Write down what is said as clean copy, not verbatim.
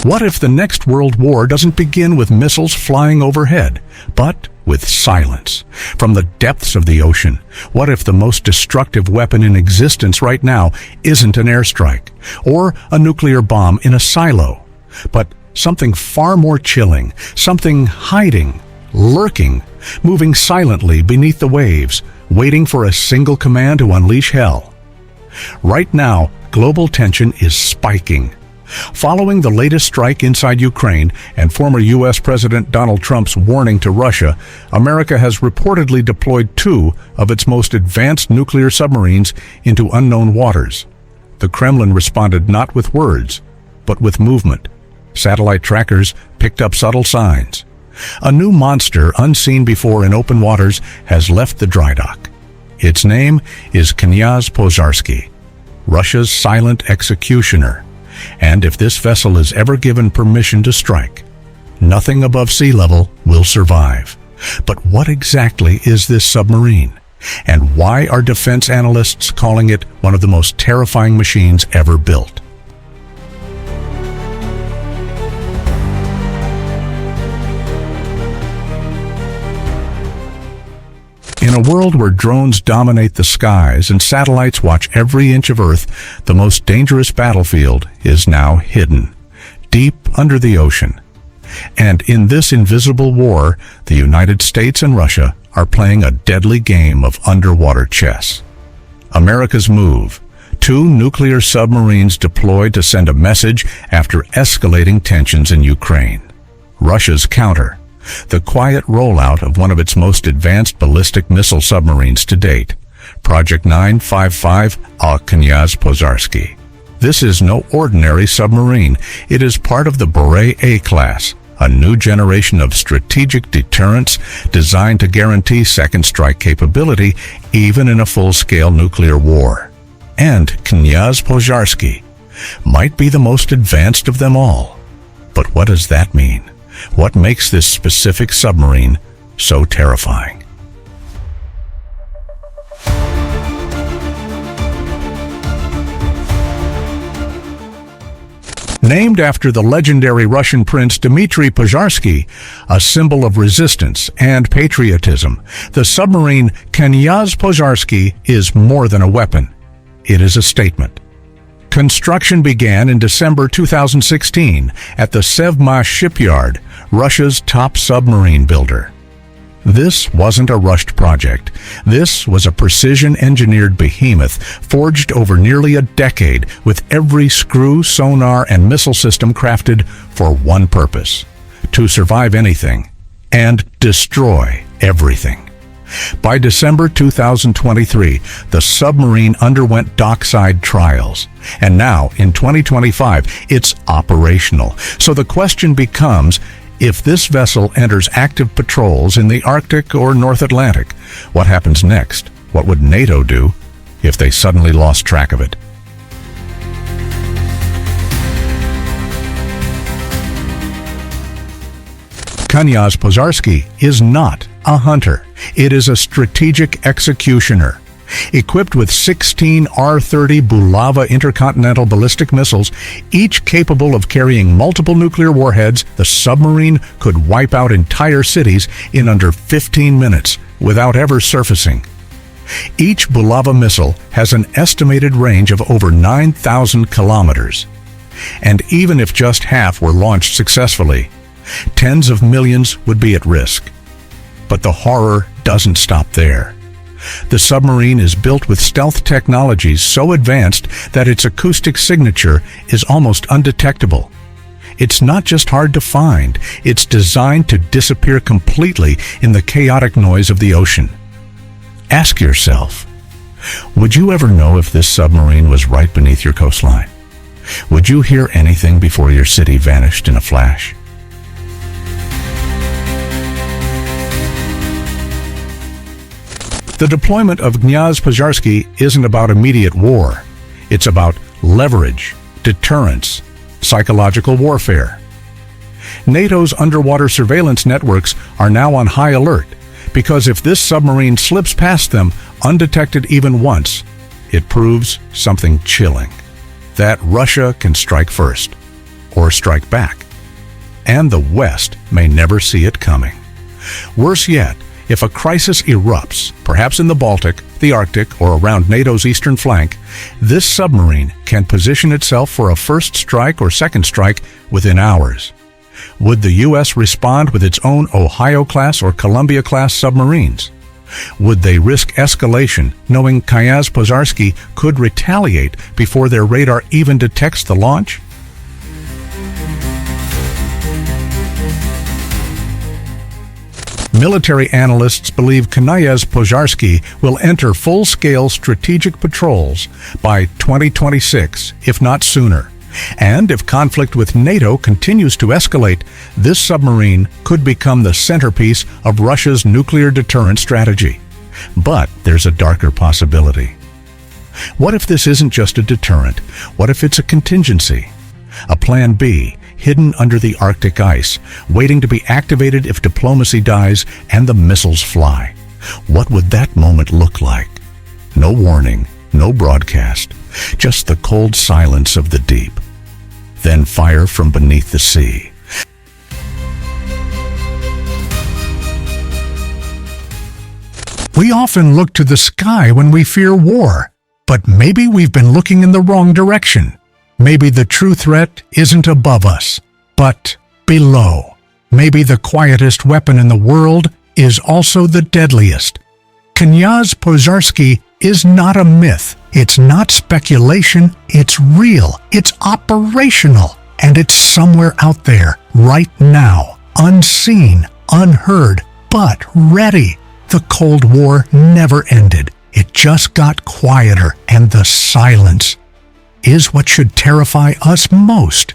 What if the next world war doesn't begin with missiles flying overhead, but with silence from the depths of the ocean? What if the most destructive weapon in existence right now isn't an airstrike or a nuclear bomb in a silo, but something far more chilling, something hiding, lurking, moving silently beneath the waves, waiting for a single command to unleash hell? Right now, global tension is spiking. Following the latest strike inside Ukraine and former U.S. President Donald Trump's warning to Russia, America has reportedly deployed 2 of its most advanced nuclear submarines into unknown waters. The Kremlin responded not with words, but with movement. Satellite trackers picked up subtle signs. A new monster unseen before in open waters has left the dry dock. Its name is Knyaz Pozharsky, Russia's silent executioner. And if this vessel is ever given permission to strike, nothing above sea level will survive. But what exactly is this submarine? And why are defense analysts calling it one of the most terrifying machines ever built? In a world where drones dominate the skies and satellites watch every inch of Earth, the most dangerous battlefield is now hidden, deep under the ocean. And in this invisible war, the United States and Russia are playing a deadly game of underwater chess. America's move: 2 nuclear submarines deployed to send a message after escalating tensions in Ukraine. Russia's counter: the quiet rollout of one of its most advanced ballistic missile submarines to date, Project 955 Knyaz Pozharsky. This is no ordinary submarine. It is part of the Boret A-class, a new generation of strategic deterrents designed to guarantee second strike capability even in a full-scale nuclear war. And Knyaz Pozharsky might be the most advanced of them all. But what does that mean? What makes this specific submarine so terrifying? Named after the legendary Russian prince Dmitry Pozharsky, a symbol of resistance and patriotism, the submarine Knyaz Pozharsky is more than a weapon. It is a statement. Construction began in December 2016 at the Sevmash shipyard, Russia's top submarine builder. This wasn't a rushed project. This was a precision-engineered behemoth forged over nearly a decade with every screw, sonar, and missile system crafted for one purpose: to survive anything and destroy everything. By December 2023, the submarine underwent dockside trials, and now, in 2025, it's operational. So the question becomes, if this vessel enters active patrols in the Arctic or North Atlantic, what happens next? What would NATO do if they suddenly lost track of it? Knyaz Pozharsky is not a hunter. It is a strategic executioner. Equipped with 16 R-30 Bulava intercontinental ballistic missiles, each capable of carrying multiple nuclear warheads, the submarine could wipe out entire cities in under 15 minutes without ever surfacing. Each Bulava missile has an estimated range of over 9,000 kilometers. And even if just half were launched successfully, tens of millions would be at risk. But the horror doesn't stop there. The submarine is built with stealth technologies so advanced that its acoustic signature is almost undetectable. It's not just hard to find, it's designed to disappear completely in the chaotic noise of the ocean. Ask yourself, would you ever know if this submarine was right beneath your coastline? Would you hear anything before your city vanished in a flash? The deployment of Knyaz Pozharsky isn't about immediate war. It's about leverage, deterrence, psychological warfare. NATO's underwater surveillance networks are now on high alert because if this submarine slips past them undetected even once, it proves something chilling: that Russia can strike first, or strike back. And the West may never see it coming. Worse yet, if a crisis erupts, perhaps in the Baltic, the Arctic, or around NATO's eastern flank, this submarine can position itself for a first strike or second strike within hours. Would the U.S. respond with its own Ohio-class or Columbia-class submarines? Would they risk escalation, knowing Kayaz-Pozharsky could retaliate before their radar even detects the launch? Military analysts believe Kayaz-Pozharsky will enter full-scale strategic patrols by 2026, if not sooner. And if conflict with NATO continues to escalate, this submarine could become the centerpiece of Russia's nuclear deterrent strategy. But there's a darker possibility. What if this isn't just a deterrent? What if it's a contingency? A plan B, hidden under the Arctic ice, waiting to be activated if diplomacy dies and the missiles fly. What would that moment look like? No warning, no broadcast, just the cold silence of the deep. Then fire from beneath the sea. We often look to the sky when we fear war, but maybe we've been looking in the wrong direction. Maybe the true threat isn't above us, but below. Maybe the quietest weapon in the world is also the deadliest. Kayaz-Pozharsky is not a myth. It's not speculation. It's real. It's operational. And it's somewhere out there, right now, unseen, unheard, but ready. The Cold War never ended. It just got quieter, and the silence is what should terrify us most.